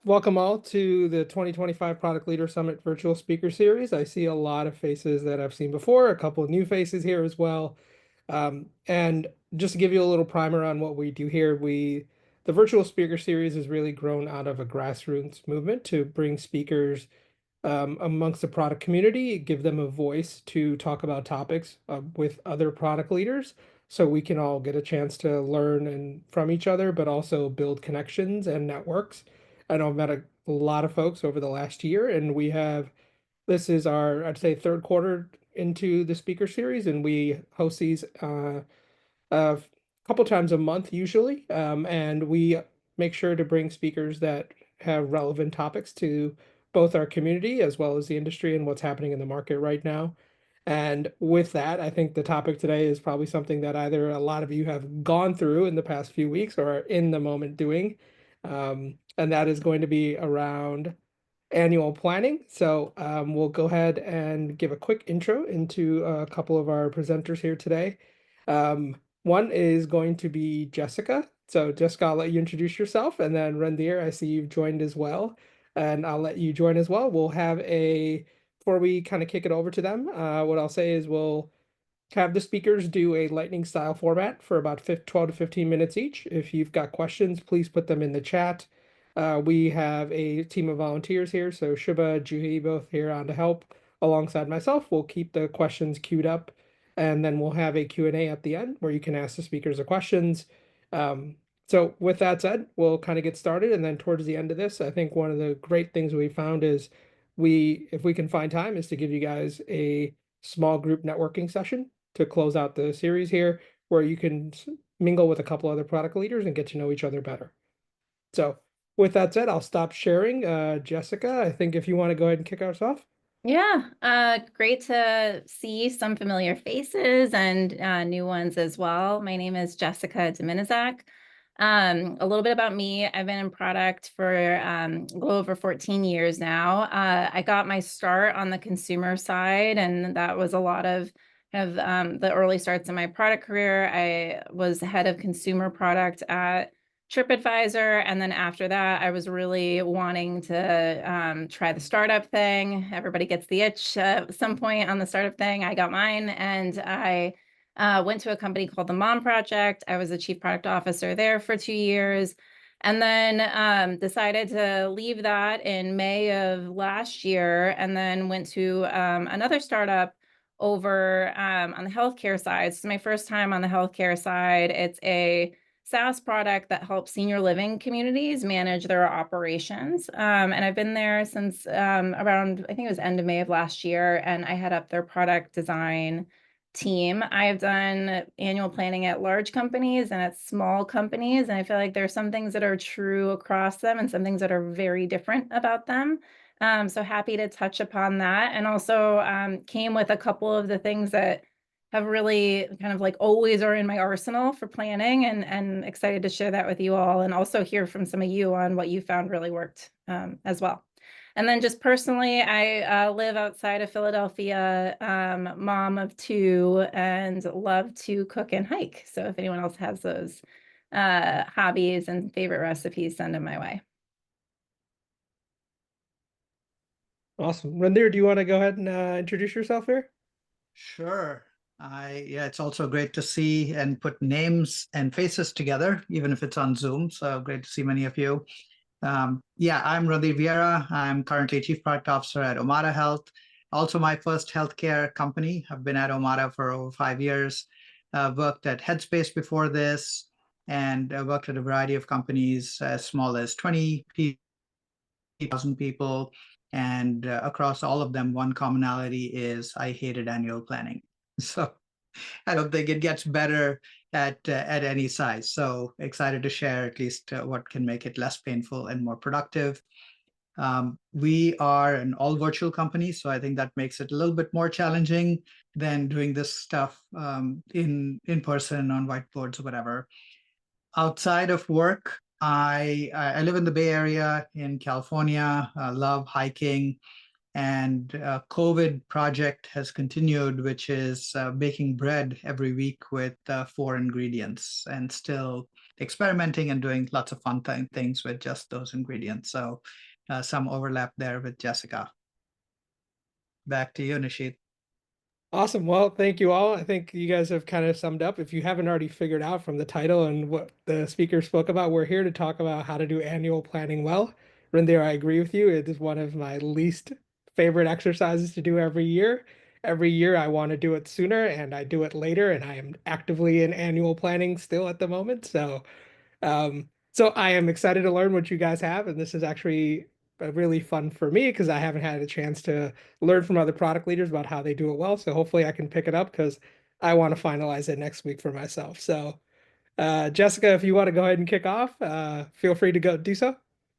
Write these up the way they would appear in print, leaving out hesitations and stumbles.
Welcome all to the 2025 Product Leader Summit Virtual Speaker Series. I see a lot of faces that I've seen before, a couple of new faces here as well. And just to give you a little primer on what we do here, the Virtual Speaker Series has really grown out of a grassroots movement to bring speakers amongst the product community, give them a voice to talk about topics with other product leaders so we can all get a chance to learn and from each other, but also build connections and networks. I know I've met a lot of folks over the last year, and this is our, I'd say, third quarter into the speaker series, and we host these a couple times a month usually. And we make sure to bring speakers that have relevant topics to both our community as well as the industry and what's happening in the market right now. And with that, I think the topic today is probably something that either a lot of you have gone through in the past few weeks or are in the moment doing. And that is going to be around annual planning. So we'll go ahead and give a quick intro into a couple of our presenters here today. One is going to be Jessica. So Jessica, I'll let you introduce yourself, and then Randhir, I see you've joined as well, and I'll let you join as well. Before we kind of kick it over to them, what I'll say is we'll have the speakers do a lightning style format for about 12 to 15 minutes each. If you've got questions, please put them in the chat. We have a team of volunteers here, so Shubha, Juhi, both here on to help alongside myself. We'll keep the questions queued up, and then we'll have a Q&A at the end where you can ask the speakers the questions. So with that said, we'll kind of get started, and then towards the end of this, I think one of the great things we found is if we can find time, is to give you guys a small group networking session to close out the series here, where you can mingle with a couple other product leaders and get to know each other better. So with that said, I'll stop sharing. Jessica, I think if you want to go ahead and kick us off. Yeah, great to see some familiar faces and new ones as well. My name is Jessica Dominizak. A little bit about me. I've been in product for a little over 14 years now. I got my start on the consumer side, and that was a lot of the early starts in my product career. I was head of consumer product at TripAdvisor. And then after that, I was really wanting to try the startup thing. Everybody gets the itch at some point on the startup thing. I got mine, and I went to a company called the Mom Project. I was the chief product officer there for 2 years. And then decided to leave that in May of last year, and then went to another startup over on the healthcare side. So my first time on the healthcare side. It's a SaaS product that helps senior living communities manage their operations. And I've been there since around, I think it was end of May of last year, and I head up their product design team. I have done annual planning at large companies and at small companies, and I feel like there's some things that are true across them and some things that are very different about them. So happy to touch upon that. And also came with a couple of the things that have really kind of like always are in my arsenal for planning, and excited to share that with you all, and also hear from some of you on what you found really worked as well. And then just personally, I live outside of Philadelphia, mom of two, and love to cook and hike. So if anyone else has those hobbies and favorite recipes, send them my way. Awesome. Randhir, do you want to go ahead and introduce yourself here? Sure. Yeah, it's also great to see and put names and faces together, even if it's on Zoom. So great to see many of you. Yeah, I'm Randhir Vieira. I'm currently Chief Product Officer at Omada Health. Also my first healthcare company. I've been at Omada for over 5 years. Worked at Headspace before this, and worked at a variety of companies as small as 20,000 people. And across all of them, one commonality is I hated annual planning. So I don't think it gets better at any size. So excited to share at least what can make it less painful and more productive. We are an all virtual company, so I think that makes it a little bit more challenging than doing this stuff in person on whiteboards or whatever. Outside of work, I live in the Bay Area in California. I love hiking. And COVID project has continued, which is baking bread every week with 4 ingredients, and still experimenting and doing lots of fun things with just those ingredients. So some overlap there with Jessica. Back to you, Nishit. Awesome. Well, thank you all. I think you guys have kind of summed up. If you haven't already figured out from the title and what the speaker spoke about, we're here to talk about how to do annual planning well. Randhir, I agree with you. It is one of my least favorite exercises to do every year. Every year I want to do it sooner and I do it later, and I am actively in annual planning still at the moment. So I am excited to learn what you guys have, and this is actually really fun for me because I haven't had a chance to learn from other product leaders about how they do it well. So hopefully I can pick it up because I want to finalize it next week for myself. So Jessica, if you want to go ahead and kick off, feel free to go do so.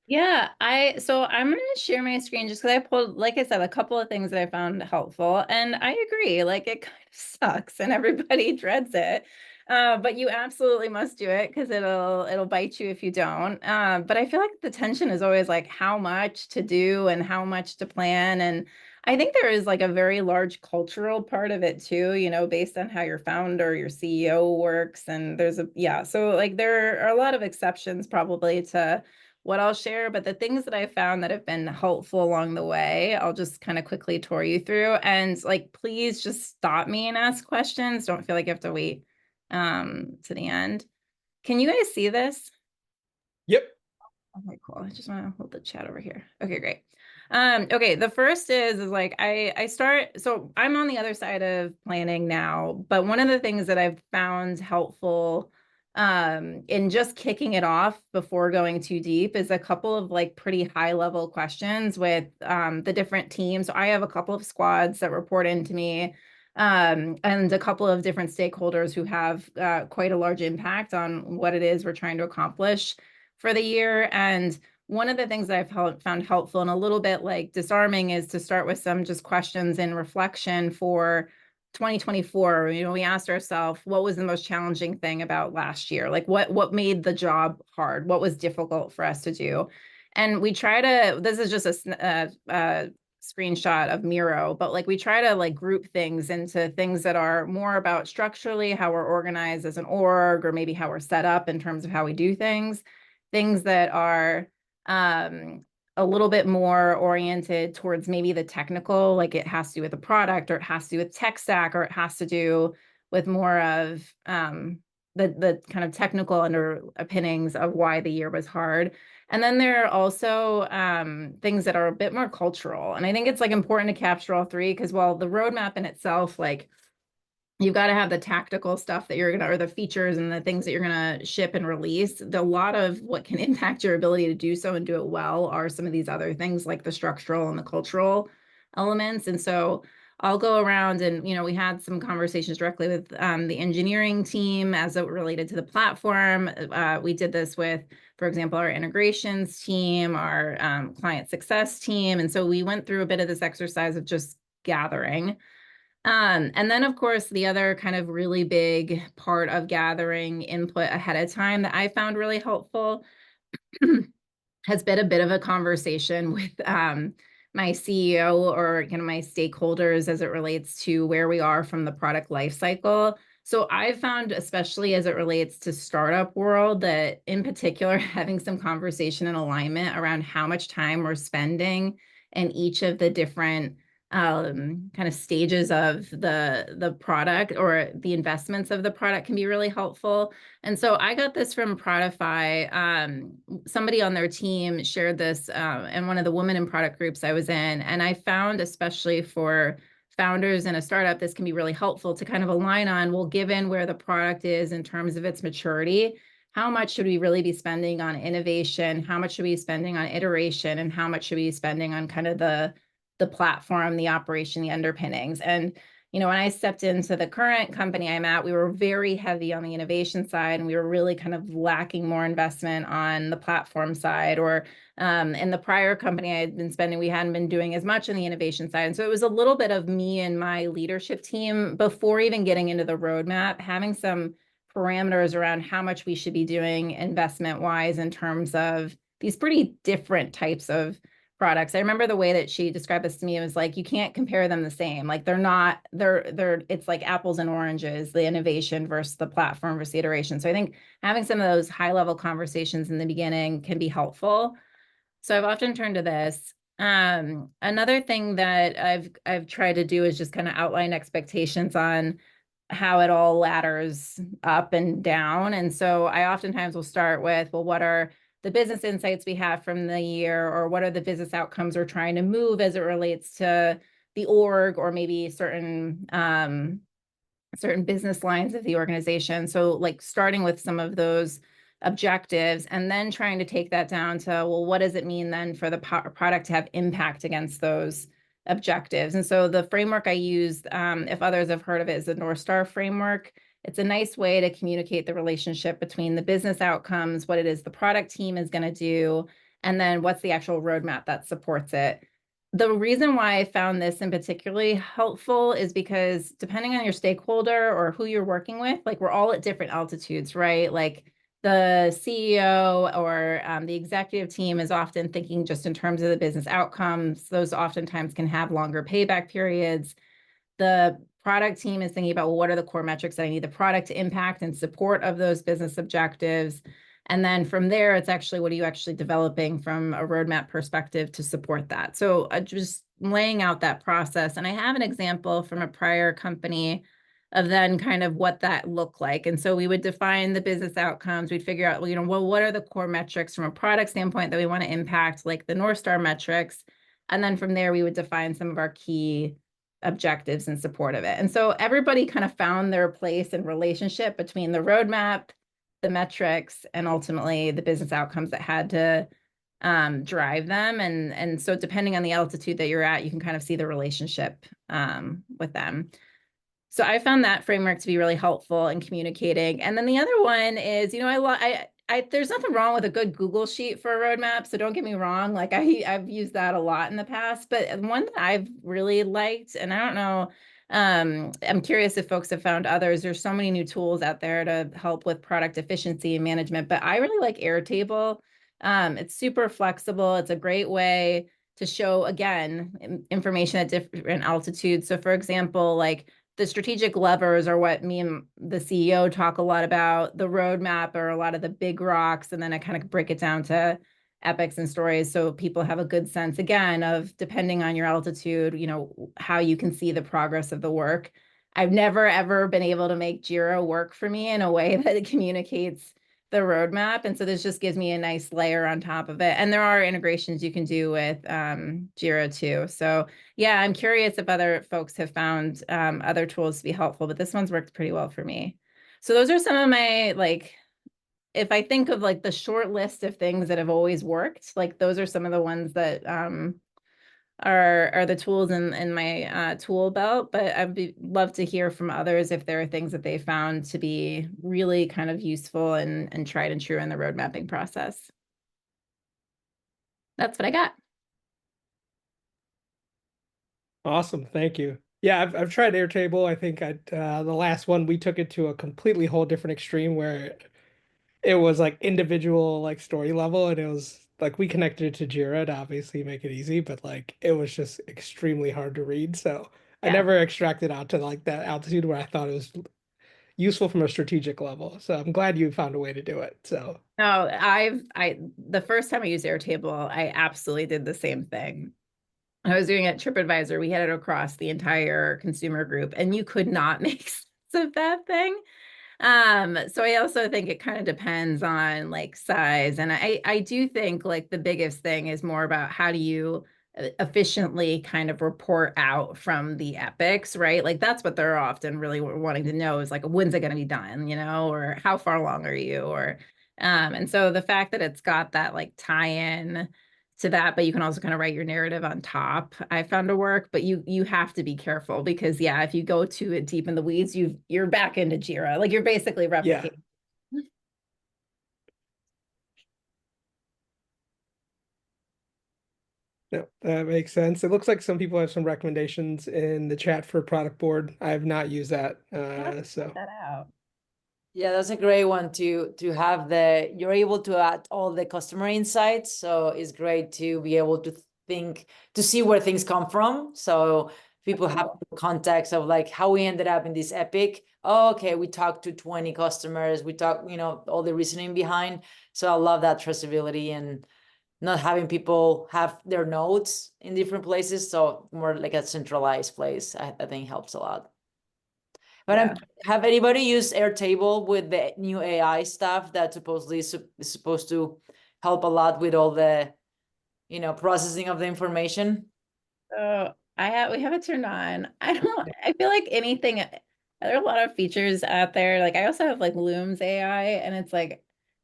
Yeah, so I'm going to share my screen just because I pulled, like I said, a couple of things that I found helpful. And I agree, like it kind of sucks and everybody dreads it. But you absolutely must do it because it'll bite you if you don't. But I feel like the tension is always like how much to do and how much to plan. And I think there is like a very large cultural part of it too, based on how your founder, your CEO works. And so like there are a lot of exceptions probably to what I'll share, but the things that I found that have been helpful along the way, I'll just kind of quickly tour you through. And like, please just stop me and ask questions. Don't feel like you have to wait to the end. Can you guys see this? Yep. Okay, cool. I just want to hold the chat over here. Okay, great. Okay, the first is like I start, so I'm on the other side of planning now, but one of the things that I've found helpful in just kicking it off before going too deep is a couple of like pretty high level questions with the different teams. So I have a couple of squads that report into me, and a couple of different stakeholders who have quite a large impact on what it is we're trying to accomplish for the year. And one of the things that I've found helpful and a little bit like disarming is to start with some just questions and reflection for 2024. We asked ourselves, what was the most challenging thing about last year? Like what made the job hard? What was difficult for us to do? And we try to, this is just a screenshot of Miro, but like we try to like group things into things that are more about structurally how we're organized as an org, or maybe how we're set up in terms of how we do things that are a little bit more oriented towards maybe the technical, like it has to do with the product, or it has to do with tech stack, or it has to do with more of the kind of technical underpinnings of why the year was hard. And then there are also things that are a bit more cultural. And I think it's like important to capture all three because while the roadmap in itself, like you've got to have the tactical stuff that you're going to, or the features and the things that you're going to ship and release. A lot of what can impact your ability to do so and do it well are some of these other things like the structural and the cultural elements. And so I'll go around and, we had some conversations directly with the engineering team as it related to the platform. We did this with, for example, our integrations team, our client success team. And so we went through a bit of this exercise of just gathering. And then, of course, the other kind of really big part of gathering input ahead of time that I found really helpful has been a bit of a conversation with my CEO or my stakeholders as it relates to where we are from the product life cycle. So I've found, especially as it relates to startup world, that in particular, having some conversation and alignment around how much time we're spending in each of the different kind of stages of the product or the investments of the product can be really helpful. And so I got this from Prodify. Somebody on their team shared this in one of the women in product groups I was in. And I found, especially for founders in a startup, this can be really helpful to kind of align on, well, given where the product is in terms of its maturity, how much should we really be spending on innovation? How much should we be spending on iteration? And how much should we be spending on kind of the platform, the operation, the underpinnings? And when I stepped into the current company I'm at, we were very heavy on the innovation side, and we were really kind of lacking more investment on the platform side. Or in the prior company I had been spending, we hadn't been doing as much on the innovation side. And so it was a little bit of me and my leadership team before even getting into the roadmap, having some parameters around how much we should be doing investment-wise in terms of these pretty different types of products. I remember the way that she described this to me. It was like, you can't compare them the same. Like it's like apples and oranges, the innovation versus the platform versus the iteration. So I think having some of those high level conversations in the beginning can be helpful. So I've often turned to this. Another thing that I've tried to do is just kind of outline expectations on how it all ladders up and down. And so I oftentimes will start with, well, what are the business insights we have from the year, or what are the business outcomes we're trying to move as it relates to the org, or maybe certain business lines of the organization. So like starting with some of those objectives and then trying to take that down to, well, what does it mean then for the product to have impact against those objectives? And so the framework I use, if others have heard of it, is the North Star framework. It's a nice way to communicate the relationship between the business outcomes, what it is the product team is going to do, and then what's the actual roadmap that supports it. The reason why I found this in particularly helpful is because depending on your stakeholder or who you're working with, like we're all at different altitudes, right? Like the CEO or the executive team is often thinking just in terms of the business outcomes. Those oftentimes can have longer payback periods. The product team is thinking about, well, what are the core metrics that I need the product to impact in support of those business objectives? And then from there, it's actually, what are you actually developing from a roadmap perspective to support that? So just laying out that process. And I have an example from a prior company of then kind of what that looked like. And so we would define the business outcomes. We'd figure out, well, what are the core metrics from a product standpoint that we want to impact, like the North Star metrics. And then from there, we would define some of our key objectives in support of it. And so everybody kind of found their place and relationship between the roadmap, the metrics, and ultimately the business outcomes that had to drive them. And so depending on the altitude that you're at, you can kind of see the relationship with them. So I found that framework to be really helpful in communicating. And then the other one is, there's nothing wrong with a good Google sheet for a roadmap. So don't get me wrong. Like I've used that a lot in the past, but one that I've really liked, and I don't know, I'm curious if folks have found others. There's so many new tools out there to help with product efficiency and management, but I really like Airtable. It's super flexible. It's a great way to show, again, information at different altitudes. So for example, like the strategic levers are what me and the CEO talk a lot about. The roadmap are a lot of the big rocks, and then I kind of break it down to epics and stories so people have a good sense, again, of depending on your altitude, how you can see the progress of the work. I've never, ever been able to make Jira work for me in a way that it communicates the roadmap. And so this just gives me a nice layer on top of it. And there are integrations you can do with Jira too. So yeah, I'm curious if other folks have found other tools to be helpful, but this one's worked pretty well for me. So those are some of my, if I think of the short list of things that have always worked, those are some of the ones that are the tools in my tool belt. But I'd love to hear from others if there are things that they found to be really kind of useful and tried and true in the road mapping process. That's what I got. Awesome, thank you. Yeah, I've tried Airtable. I think the last one we took it to a completely whole different extreme where it was individual story level, and it was we connected it to Jira to obviously make it easy, but it was just extremely hard to read. So I never extracted out to that altitude where I thought it was useful from a strategic level. So I'm glad you found a way to do it. So no, the first time I used Airtable, I absolutely did the same thing. I was doing it at TripAdvisor. We had it across the entire consumer group, and you could not make sense of that thing. So I also think it kind of depends on size. And I do think the biggest thing is more about how do you efficiently kind of report out from the epics, right? That's what they're often really wanting to know is when's it going to be done, or how far along are you? Or and so the fact that it's got that tie-in to that, but you can also kind of write your narrative on top, I found to work. But you have to be careful because if you go too deep in the weeds, you're back into Jira. You're basically replicating. No, that makes sense. It looks like some people have some recommendations in the chat for product board. I have not used that. So check that out. Yeah, that's a great one to have you're able to add all the customer insights. So it's great to be able to think, to see where things come from. So people have context of like how we ended up in this epic. Oh, okay, we talked to 20 customers. We talked, all the reasoning behind. So I love that traceability and not having people have their notes in different places. So more like a centralized place, I think helps a lot. But Yeah. have anybody used Airtable with the new AI stuff that supposedly is supposed to help a lot with all the, processing of the information? So we have it turned on. I feel like anything, there are a lot of features out there. Like I also have like Loom's AI, and it's like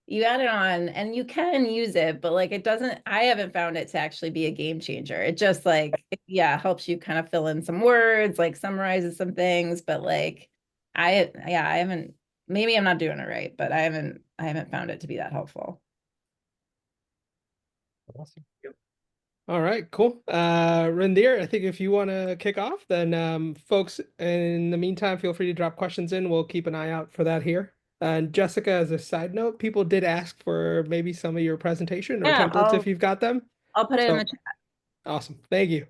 you add it on and you can use it, but like I haven't found it to actually be a game changer. It just like, yeah, helps you kind of fill in some words, like summarizes some things, but like I haven't, maybe I'm not doing it right, but I haven't found it to be that helpful. Awesome. All right, cool. Randhir, I think if you want to kick off, then folks, in the meantime, feel free to drop questions in. We'll keep an eye out for that here. And Jessica, as a side note, people did ask for maybe some of your presentation or Yeah, templates if you've got them. I'll put it in So the chat. awesome. Thank you.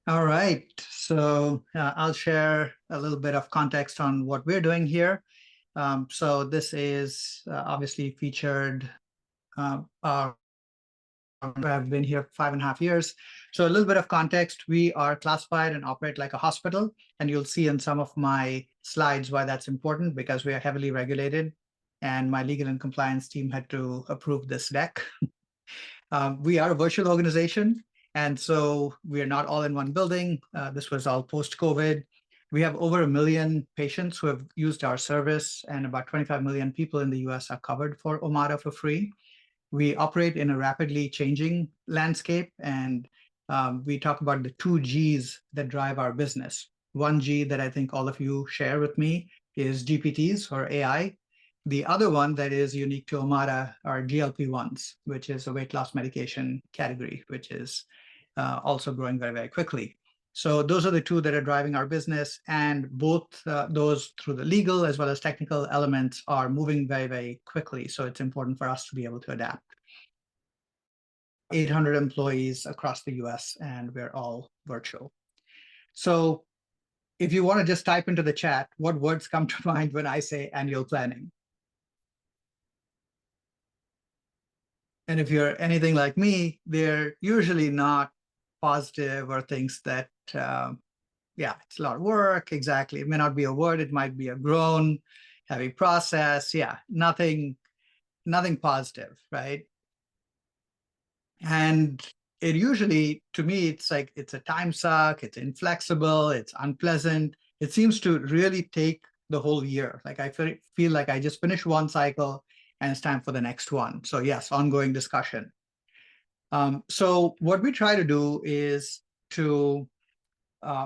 All right, so I'll share a little bit of context on what we're doing here. So this is obviously featured. I've been here 5.5 years. So a little bit of context, we are classified and operate like a hospital. And you'll see in some of my slides why that's important, because we are heavily regulated. And my legal and compliance team had to approve this deck. We are a virtual organization. And so we are not all in one building. This was all post-COVID. We have over 1 million patients who have used our service, and about 25 million people in the US are covered for Omada for free. We operate in a rapidly changing landscape, and we talk about the 2 Gs that drive our business. 1 G that I think all of you share with me is GPTs or AI. The other one that is unique to Omada are GLP-1s, which is a weight loss medication category, which is also growing very, very quickly. So those are the 2 that are driving our business, and both those, through the legal as well as technical elements, are moving very, very quickly. So it's important for us to be able to adapt. 800 employees across the US, and we're all virtual. So if you want to just type into the chat, what words come to mind when I say annual planning? And if you're anything like me, they're usually not positive or things that yeah, it's a lot of work. Exactly. It may not be a word. It might be a groan, heavy process. Yeah, nothing positive, right? And it usually, to me, it's like, it's a time suck. It's inflexible. It's unpleasant. It seems to really take the whole year. Like I feel like I just finished one cycle and it's time for the next one. So yes, ongoing discussion. So what we try to do is to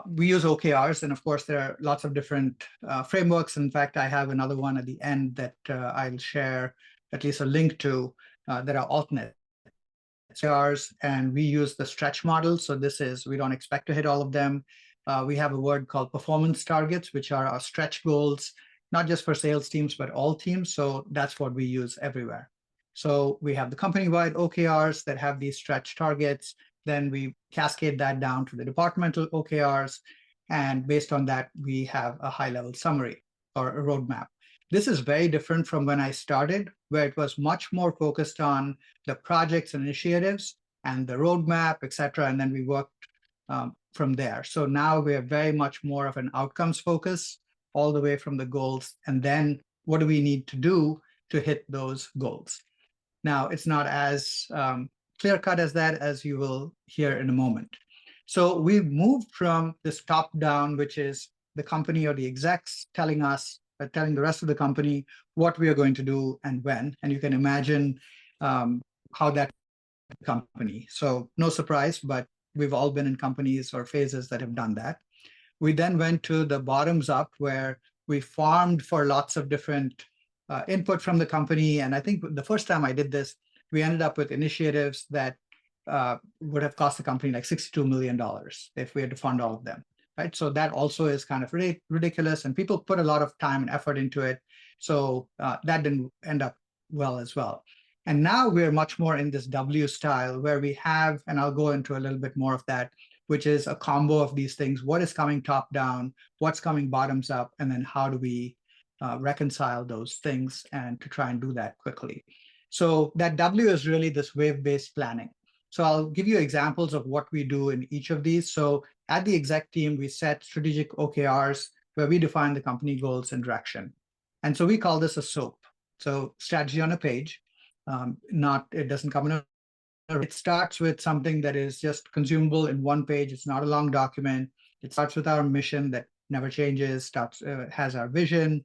we use OKRs, and of course, there are lots of different frameworks. In fact, I have another one at the end that I'll share at least a link to that are alternate OKRs, and we use the stretch model. So this is, we don't expect to hit all of them. We have a word called performance targets, which are our stretch goals, not just for sales teams, but all teams. So that's what we use everywhere. So we have the company-wide OKRs that have these stretch targets. Then we cascade that down to the departmental OKRs. And based on that, we have a high-level summary or a roadmap. This is very different from when I started, where it was much more focused on the projects and initiatives and the roadmap, et cetera. And then we worked from there. So now we are very much more of an outcomes focus all the way from the goals. And then what do we need to do to hit those goals? Now, it's not as clear-cut as that, as you will hear in a moment. So we've moved from this top-down, which is the company or the execs telling us, telling the rest of the company what we are going to do and when. And you can imagine how that company. So no surprise, but we've all been in companies or phases that have done that. We then went to the bottoms up, where we farmed for lots of different input from the company. And I think the first time I did this, we ended up with initiatives that would have cost the company like $62 million if we had to fund all of them, right? So that also is kind of ridiculous, and people put a lot of time and effort into it. So that didn't end up well as well. And now we're much more in this W style where we have, and I'll go into a little bit more of that, which is a combo of these things. What is coming top down, what's coming bottoms up, and then how do we reconcile those things and to try and do that quickly. So that W is really this wave-based planning. So I'll give you examples of what we do in each of these. So at the exec team, we set strategic OKRs where we define the company goals and direction. And so we call this a SOAP. So strategy on a page, it doesn't come in a, it starts with something that is just consumable in one page. It's not a long document. It starts with our mission that never changes, has our vision,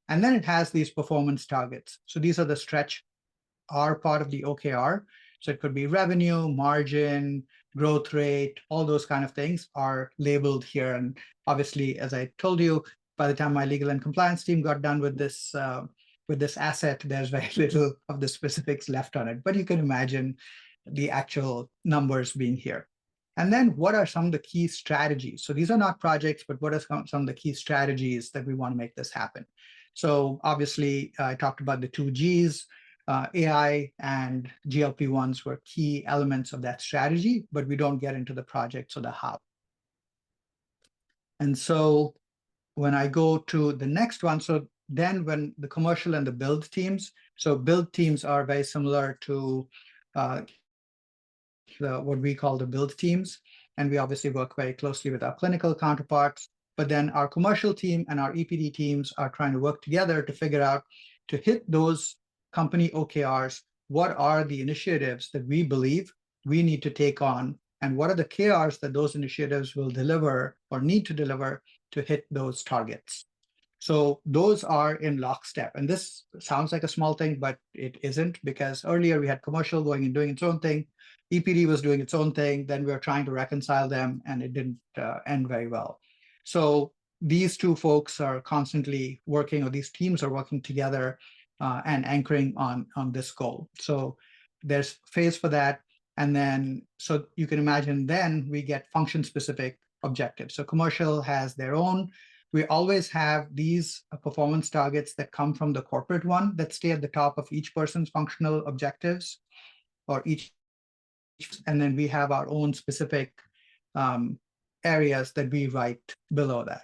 and then it has these performance targets. So these are the stretch R part of the OKR. So it could be revenue, margin, growth rate, all those kind of things are labeled here. And obviously, as I told you, by the time my legal and compliance team got done with this asset, there's very little of the specifics left on it. But you can imagine the actual numbers being here. And then what are some of the key strategies? So these are not projects, but what are some of the key strategies that we want to make this happen? So obviously, I talked about the 2Gs. AI and GLP-1s were key elements of that strategy, but we don't get into the projects or the how. And so when I go to the next one, so then when the commercial and the build teams, so build teams are very similar to what we call the build teams. And we obviously work very closely with our clinical counterparts, but then our commercial team and our EPD teams are trying to work together to figure out to hit those company OKRs, what are the initiatives that we believe we need to take on, and what are the KRs that those initiatives will deliver or need to deliver to hit those targets. So those are in lockstep. And this sounds like a small thing, but it isn't, because earlier we had commercial going and doing its own thing. EPD was doing its own thing. Then we were trying to reconcile them, and it didn't end very well. So these two folks are constantly working, or these teams are working together and anchoring on this goal. So there's phase for that. And then, so you can imagine then we get function-specific objectives. So commercial has their own. We always have these performance targets that come from the corporate one that stay at the top of each person's functional objectives, or each, and then we have our own specific areas that we write below that.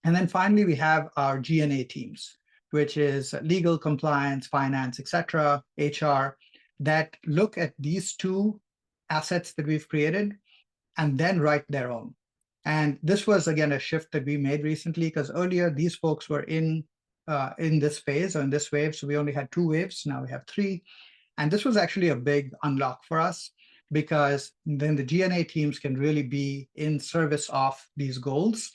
And then finally, we have our G&A teams, which is legal, compliance, finance, etc., HR, that look at these two assets that we've created and then write their own. And this was, again, a shift that we made recently, because earlier these folks were in this phase or in this wave. So we only had 2 waves. Now we have 3. And this was actually a big unlock for us, because then the G&A teams can really be in service of these goals.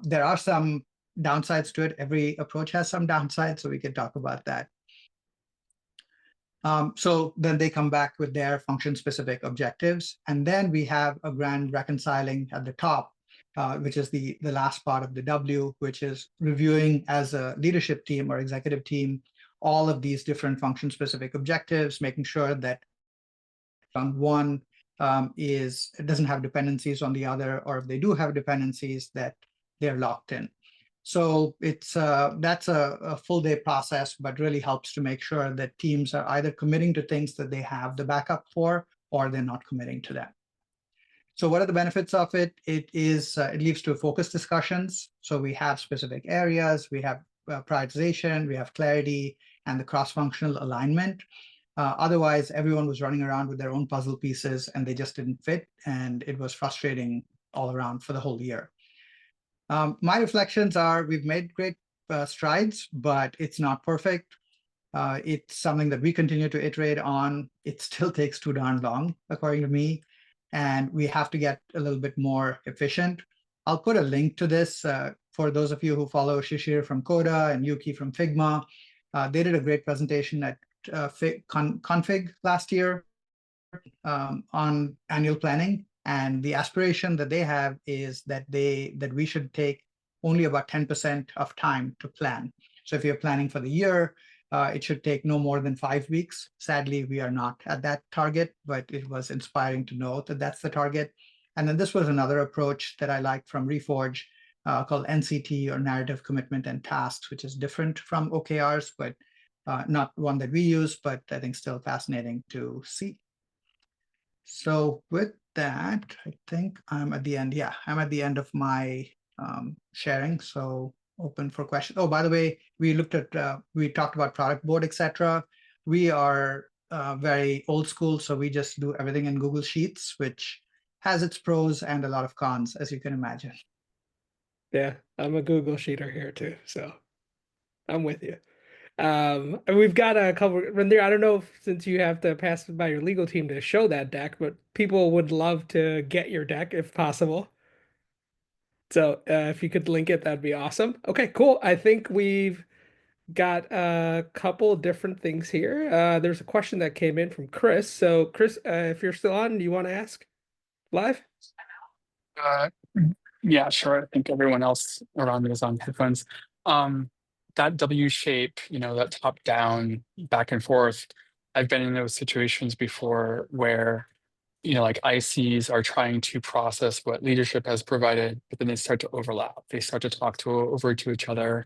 There are some downsides to it. Every approach has some downsides, so we can talk about that. So then they come back with their function-specific objectives. And then we have a grand reconciling at the top, which is the last part of the W, which is reviewing as a leadership team or executive team all of these different function-specific objectives, making sure that on one it doesn't have dependencies on the other, or if they do have dependencies, that they're locked in. So it's that's a full day process, but really helps to make sure that teams are either committing to things that they have the backup for, or they're not committing to them. So what are the benefits of it? It leads to focused discussions. So we have specific areas, we have prioritization, we have clarity, and the cross-functional alignment. Otherwise, everyone was running around with their own puzzle pieces, and they just didn't fit, and it was frustrating all around for the whole year. My reflections are we've made great strides, but it's not perfect. It's something that we continue to iterate on. It still takes too darn long, according to me, and we have to get a little bit more efficient. I'll put a link to this for those of you who follow Shishir from Coda and Yuki from Figma. They did a great presentation at Config last year on annual planning. And the aspiration that they have is that we should take only about 10% of time to plan. So if you're planning for the year, it should take no more than 5 weeks. Sadly, we are not at that target, but it was inspiring to know that that's the target. And then this was another approach that I liked from Reforge called NCT, or Narrative, Commitment, and Tasks, which is different from OKRs, but Not one that we use, but I think still fascinating to see. So with that, I think I'm at the end. Yeah, I'm at the end of my sharing. So open for questions. Oh, by the way, we talked about product board, etc. We are very old school, so we just do everything in Google Sheets, which has its pros and a lot of cons, as you can imagine. Yeah, I'm a Google Sheeter here too, so I'm with you. And we've got a couple. Randhir, I don't know if, since you have to pass by your legal team to show that deck, but people would love to get your deck if possible. So if you could link it, that'd be awesome. Okay, cool. I think we've got a couple different things here. There's a question that came in from Chris. So Chris, if you're still on, do you want to ask live? Uh, yeah, sure. I think everyone else around me is on headphones. That W shape, that top down, back and forth. I've been in those situations before where, like ICs are trying to process what leadership has provided, but then they start to overlap. They start to talk over to each other,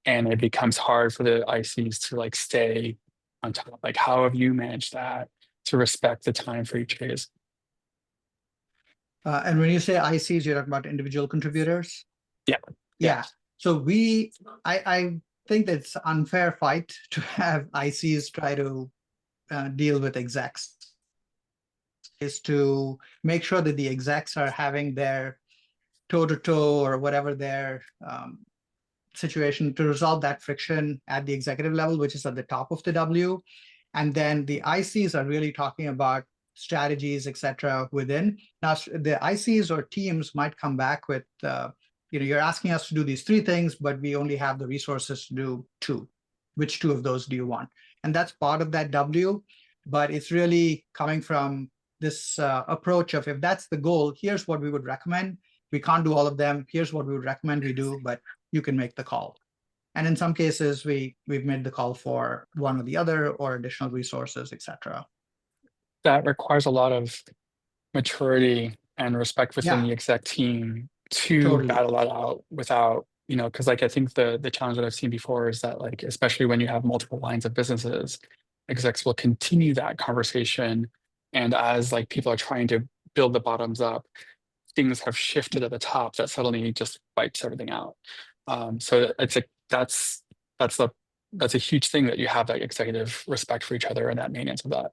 and it becomes hard for the ICs to like stay on top. Like, how have you managed that to respect the time for each phase? And when you say ICs, you're talking about individual contributors? Yeah. Yeah. So I think it's an unfair fight to have ICs try to deal with execs. Is to make sure that the execs are having their toe-to-toe or whatever their situation to resolve that friction at the executive level, which is at the top of the W. And then the ICs are really talking about strategies, etc. within. Now, the ICs or teams might come back with, you're asking us to do these 3 things, but we only have the resources to do 2. Which 2 of those do you want? And that's part of that W, but it's really coming from this approach of, if that's the goal, here's what we would recommend. We can't do all of them. Here's what we would recommend we do, but you can make the call. And in some cases, we've made the call for one or the other, or additional resources, etc. That requires a lot of maturity and respect within Yeah, the exec team to totally. battle that out without, because like I think the challenge that I've seen before is that, like, especially when you have multiple lines of businesses, execs will continue that conversation. And as like people are trying to build the bottoms up, things have shifted at the top that suddenly just wipes everything out. So it's that's a huge thing, that you have that executive respect for each other and that maintenance of that.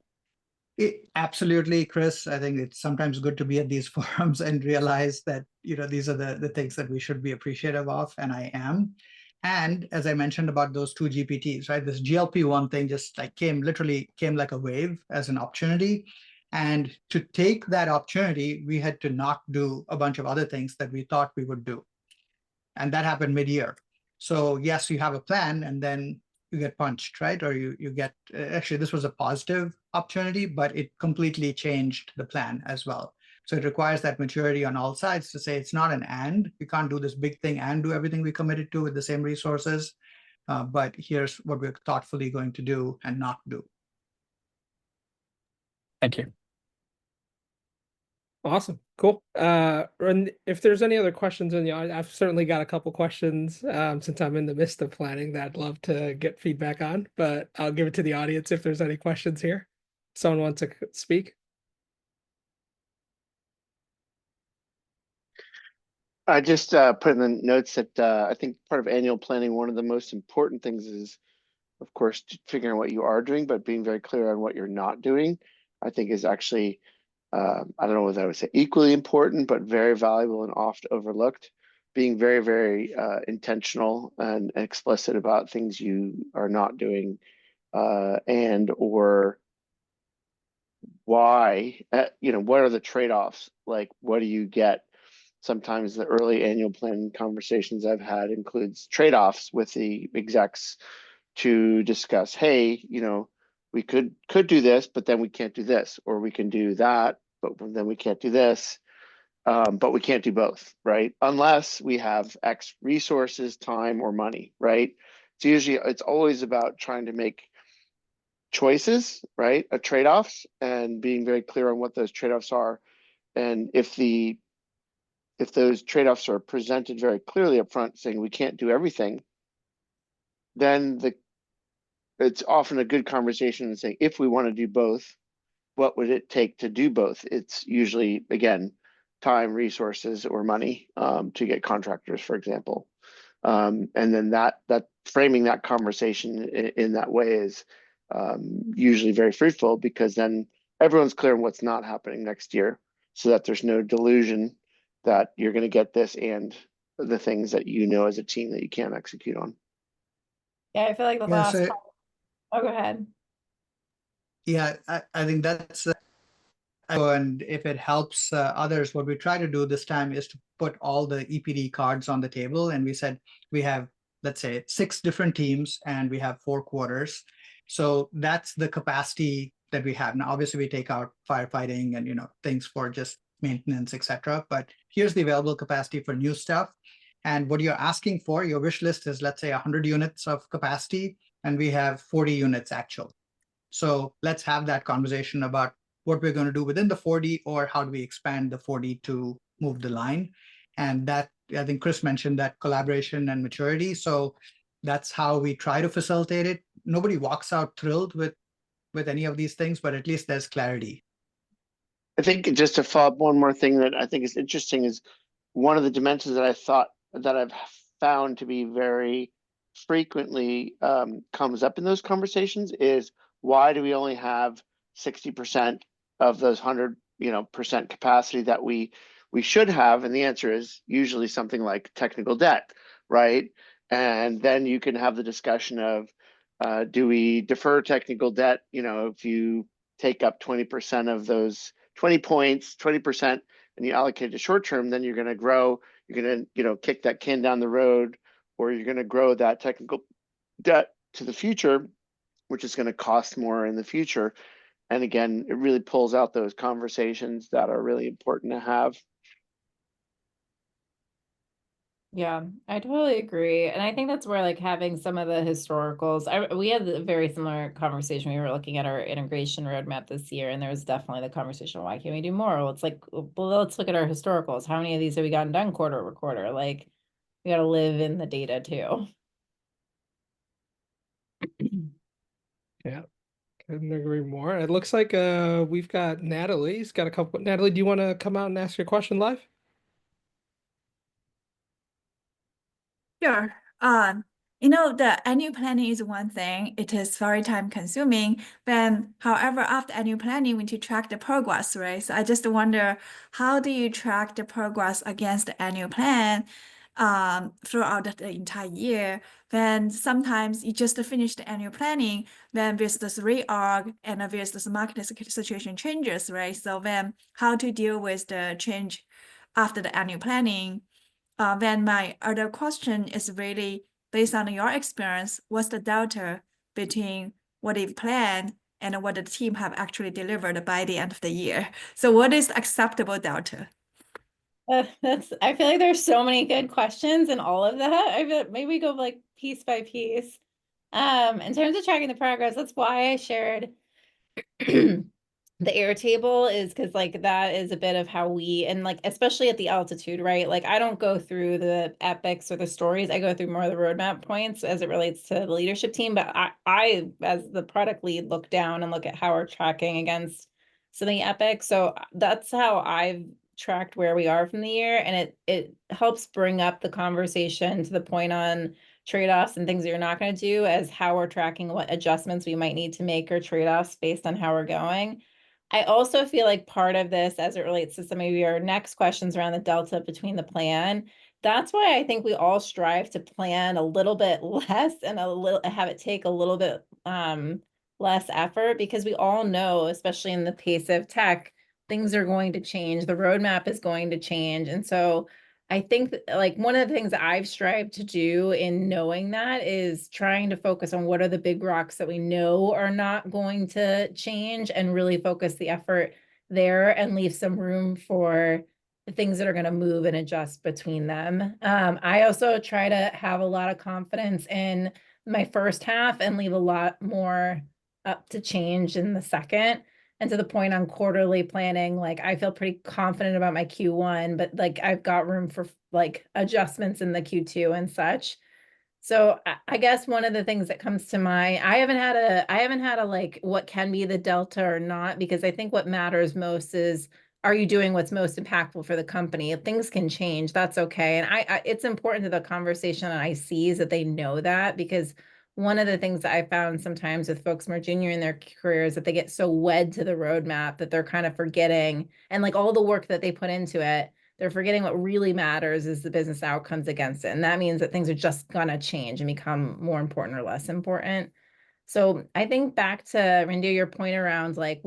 Absolutely, Chris. I think it's sometimes good to be at these forums and realize that, these are the things that we should be appreciative of, and I am. And as I mentioned about those 2 GPTs, right? This GLP-1 thing just like literally came like a wave as an opportunity. And to take that opportunity, we had to not do a bunch of other things that we thought we would do. And that happened mid-year. So yes, you have a plan, and then you get punched, right? Or you get, actually, this was a positive opportunity, but it completely changed the plan as well. So it requires that maturity on all sides to say it's not an and. We can't do this big thing and do everything we committed to with the same resources. But here's what we're thoughtfully going to do and not do. Thank you. Awesome. Cool. And if there's any other questions in the audience, I've certainly got a couple questions since I'm in the midst of planning that I'd love to get feedback on, but I'll give it to the audience if there's any questions here. Someone wants to speak? I just put in the notes that I think part of annual planning, one of the most important things is, of course, figuring out what you are doing, but being very clear on what you're not doing, I think is actually, I don't know whether I would say equally important, but very valuable and oft overlooked. Being very, very intentional and explicit about things you are not doing and or why, what are the trade-offs? Like, what do you get? Sometimes the early annual planning conversations I've had includes trade-offs with the execs to discuss, hey, we could do this, but then we can't do this, or we can do that, but then we can't do this, but we can't do both, right? Unless we have X resources, time, or money, right? It's always about trying to make choices, right? Trade-offs, and being very clear on what those trade-offs are. And if those trade-offs are presented very clearly up front, saying we can't do everything, then it's often a good conversation and saying, if we want to do both, what would it take to do both? It's usually, again, time, resources, or money to get contractors, for example. And then that framing that conversation in that way is usually very fruitful, because then everyone's clear on what's not happening next year, so that there's no delusion that you're going to get this and the things that you know as a team that you can't execute on. Yeah, I feel like the Yeah, last. so Oh, go ahead. yeah, I think that's and if it helps others, what we try to do this time is to put all the EPD cards on the table. And we said we have, let's say, 6 different teams and we have 4 quarters. So that's the capacity that we have. Now, obviously, we take out firefighting and things for just maintenance, etc. But here's the available capacity for new stuff. And what you're asking for, your wish list is, let's say, 100 units of capacity, and we have 40 units actual. So let's have that conversation about what we're going to do within the 40, or how do we expand the 40 to move the line. And that, I think Chris mentioned that collaboration and maturity. So that's how we try to facilitate it. Nobody walks out thrilled with any of these things, but at least there's clarity. I think just to follow up, one more thing that I think is interesting is one of the dimensions that I've found to be very frequently comes up in those conversations is, why do we only have 60% of those 100% capacity that we should have? And the answer is usually something like technical debt, right? And then you can have the discussion of, do we defer technical debt? If you take up 20% of those 20 points, 20%, and you allocate it to short term, then you're going to grow. You're going to, kick that can down the road, or you're going to grow that technical debt to the future, which is going to cost more in the future. And again, it really pulls out those conversations that are really important to have. Yeah, I totally agree. And I think that's where like having some of the historicals, we had a very similar conversation. We were looking at our integration roadmap this year, and there was definitely the conversation, why can't we do more? Well, it's like, well, let's look at our historicals. How many of these have we gotten done quarter over quarter? Like, we got to live in the data too. Yeah, couldn't agree more. It looks like we've got Natalie's got a couple. Natalie, do you want to come out and ask your question live? Sure. The annual planning is one thing. It is very time consuming. Then, however, after annual planning, we need to track the progress, right? So I just wonder, how do you track the progress against the annual plan throughout the entire year? Then sometimes you just finish the annual planning, then there's this reorg and there's this market situation changes, right? So then how to deal with the change after the annual planning? Then my other question is really based on your experience, what's the delta between what you've planned and what the team have actually delivered by the end of the year? So what is acceptable delta? I feel like there's so many good questions in all of that. I feel maybe we go like piece by piece. In terms of tracking the progress, that's why I shared the Airtable, is because like that is a bit of how we, and like especially at the altitude, right? Like I don't go through the epics or the stories. I go through more of the roadmap points as it relates to the leadership team. But I as the product lead, look down and look at how we're tracking against something epic. So that's how I've tracked where we are from the year, and it helps bring up the conversation to the point on trade-offs and things that you're not going to do, as how we're tracking what adjustments we might need to make or trade-offs based on how we're going. I also feel like part of this, as it relates to some of your next questions around the delta between the plan, that's why I think we all strive to plan a little bit less and have it take a little bit less effort, because we all know, especially in the pace of tech, things are going to change. The roadmap is going to change. And so I think like one of the things I've strived to do in knowing that is trying to focus on what are the big rocks that we know are not going to change, and really focus the effort there and leave some room for the things that are going to move and adjust between them. I also try to have a lot of confidence in my first half and leave a lot more up to change in the second. And to the point on quarterly planning, like I feel pretty confident about my Q1, but like I've got room for like adjustments in the Q2 and such. So I guess one of the things that comes to mind, I haven't had a like what can be the delta or not, because I think what matters most is, are you doing what's most impactful for the company? If things can change, that's okay. And it's important to the conversation on ICs that they know that, because one of the things that I found sometimes with folks more junior in their careers, that they get so wed to the roadmap that they're kind of forgetting, and like all the work that they put into it, they're forgetting what really matters is the business outcomes against it. And that means that things are just gonna change and become more important or less important. So I think back to Randhir, your point around like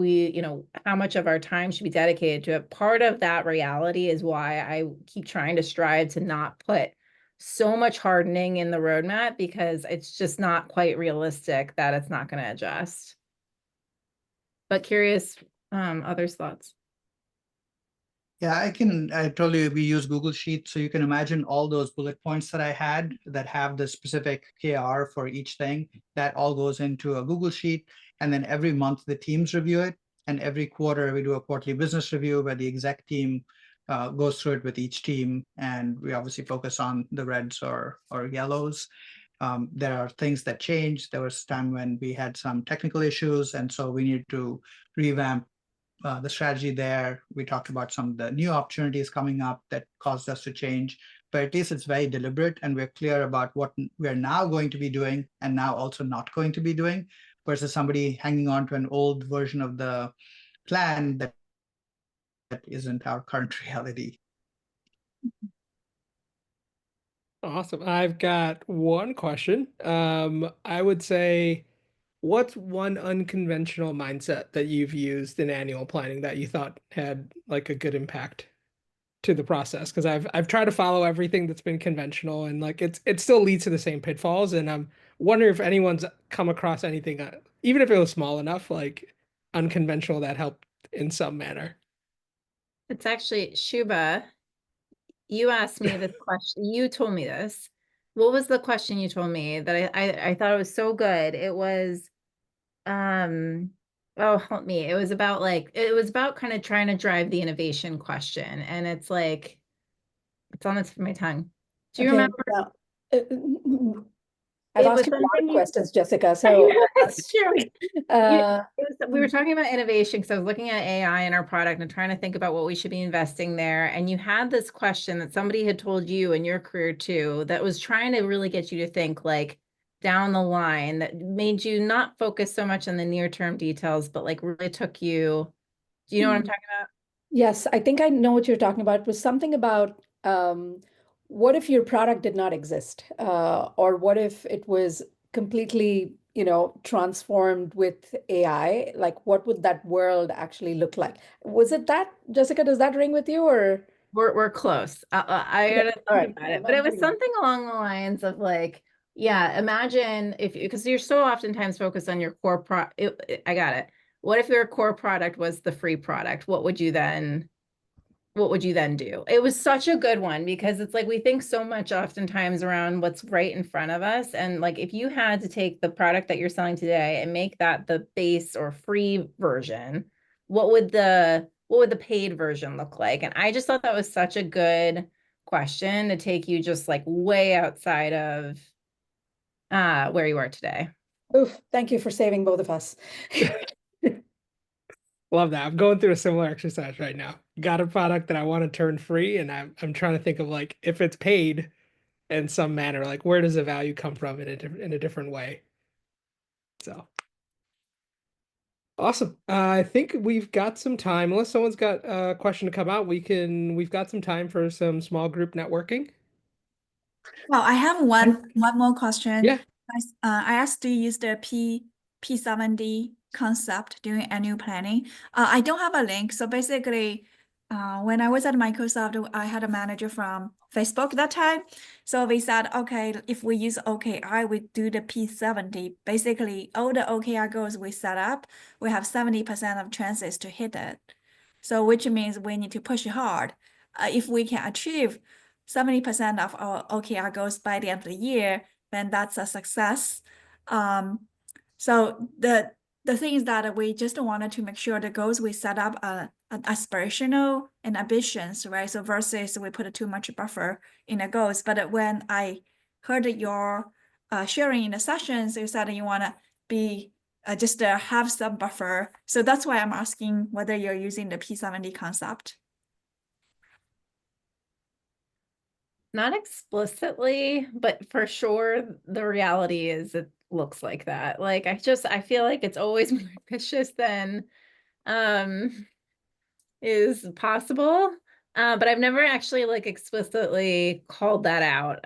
how much of our time should be dedicated to it. Part of that reality is why I keep trying to strive to not put so much hardening in the roadmap, because it's just not quite realistic that it's not going to adjust. But curious, others' thoughts. Yeah, I told you we use Google Sheets, so you can imagine all those bullet points that I had that have the specific KR for each thing. That all goes into a Google Sheet, and then every month the teams review it, and every quarter we do a quarterly business review where the exec team goes through it with each team, and we obviously focus on the reds or yellows. There are things that change. There was a time when we had some technical issues, and so we needed to revamp the strategy there. We talked about some of the new opportunities coming up that caused us to change, but at least it's very deliberate and we're clear about what we're now going to be doing and now also not going to be doing, versus somebody hanging on to an old version of the plan that isn't our current reality. Awesome. I've got one question. I would say, what's one unconventional mindset that you've used in annual planning that you thought had like a good impact to the process? Because I've tried to follow everything that's been conventional, and like it still leads to the same pitfalls. And I'm wondering if anyone's come across anything, even if it was small enough, like unconventional, that helped in some manner. It's actually Shuba. You asked me this question. You told me this. What was the question you told me that I thought it was so good? It was, oh, help me. It was about kind of trying to drive the innovation question. And it's like, it's on the tip of my tongue. Do you remember? Now, I've It asked was you a lot something of you- questions, Jessica. So, It's true. uh, We were talking about innovation because I was looking at AI in our product and trying to think about what we should be investing there. And you had this question that somebody had told you in your career too, that was trying to really get you to think like down the line, that made you not focus so much on the near-term details, but like really took you. Do you know what I'm talking about? yes, I think I know what you're talking about. It was something about what if your product did not exist? Or what if it was completely, transformed with AI? Like, what would that world actually look like? Was it that, Jessica, does that ring with you or? We're close. I Okay, gotta all think right. about it, but it was something along the lines of like, yeah, imagine if, because you're so oftentimes focused on your core I got it. What if your core product was the free product? What would you then do? It was such a good one, because it's like we think so much oftentimes around what's right in front of us. And like if you had to take the product that you're selling today and make that the base or free version, what would the paid version look like? And I just thought that was such a good question to take you just like way outside of where you are today. Oof, thank you for saving both of us. Love that. I'm going through a similar exercise right now. Got a product that I want to turn free, and I'm trying to think of like if it's paid in some manner, like where does the value come from in a different way? So awesome. I think we've got some time. Unless someone's got a question to come out, we've got some time for some small group networking. Well, I have one more question. Yeah. I asked, do you use the P70 concept during annual planning? I don't have a link. So basically, when I was at Microsoft, I had a manager from Facebook that time. So we said, okay, if we use OKR, we do the P70. Basically, all the OKR goals we set up, we have 70% of chances to hit it. So which means we need to push hard. If we can achieve 70% of our OKR goals by the end of the year, then that's a success. So the thing is that we just wanted to make sure the goals we set up are aspirational and ambitious, right? So versus we put too much buffer in the goals. But when I heard your sharing in the sessions, you said you want to be just have some buffer. So that's why I'm asking whether you're using the P70 concept. Not explicitly, but for sure, the reality is it looks like that. Like I feel like it's always more ambitious than is possible. But I've never actually like explicitly called that out.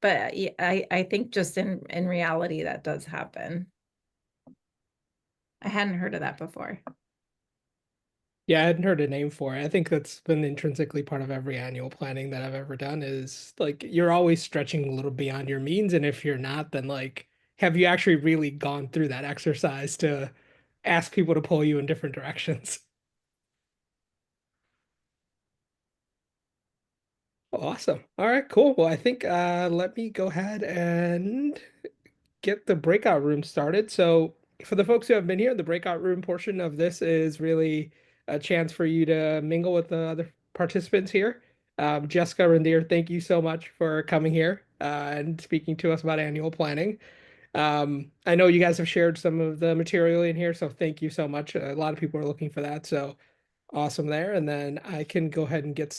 But I think just in reality that does happen. I hadn't heard of that before. Yeah, I hadn't heard a name for it. I think that's been intrinsically part of every annual planning that I've ever done is like you're always stretching a little beyond your means. And if you're not, then like, have you actually really gone through that exercise to ask people to pull you in different directions? Awesome. All right, cool. Well, I think let me go ahead and get the breakout room started. So for the folks who have been here, the breakout room portion of this is really a chance for you to mingle with the other participants here. Jessica, Randhir, thank you so much for coming here and speaking to us about annual planning. I know you guys have shared some of the material in here, so thank you so much. A lot of people are looking for that, so awesome there. And then I can go ahead and get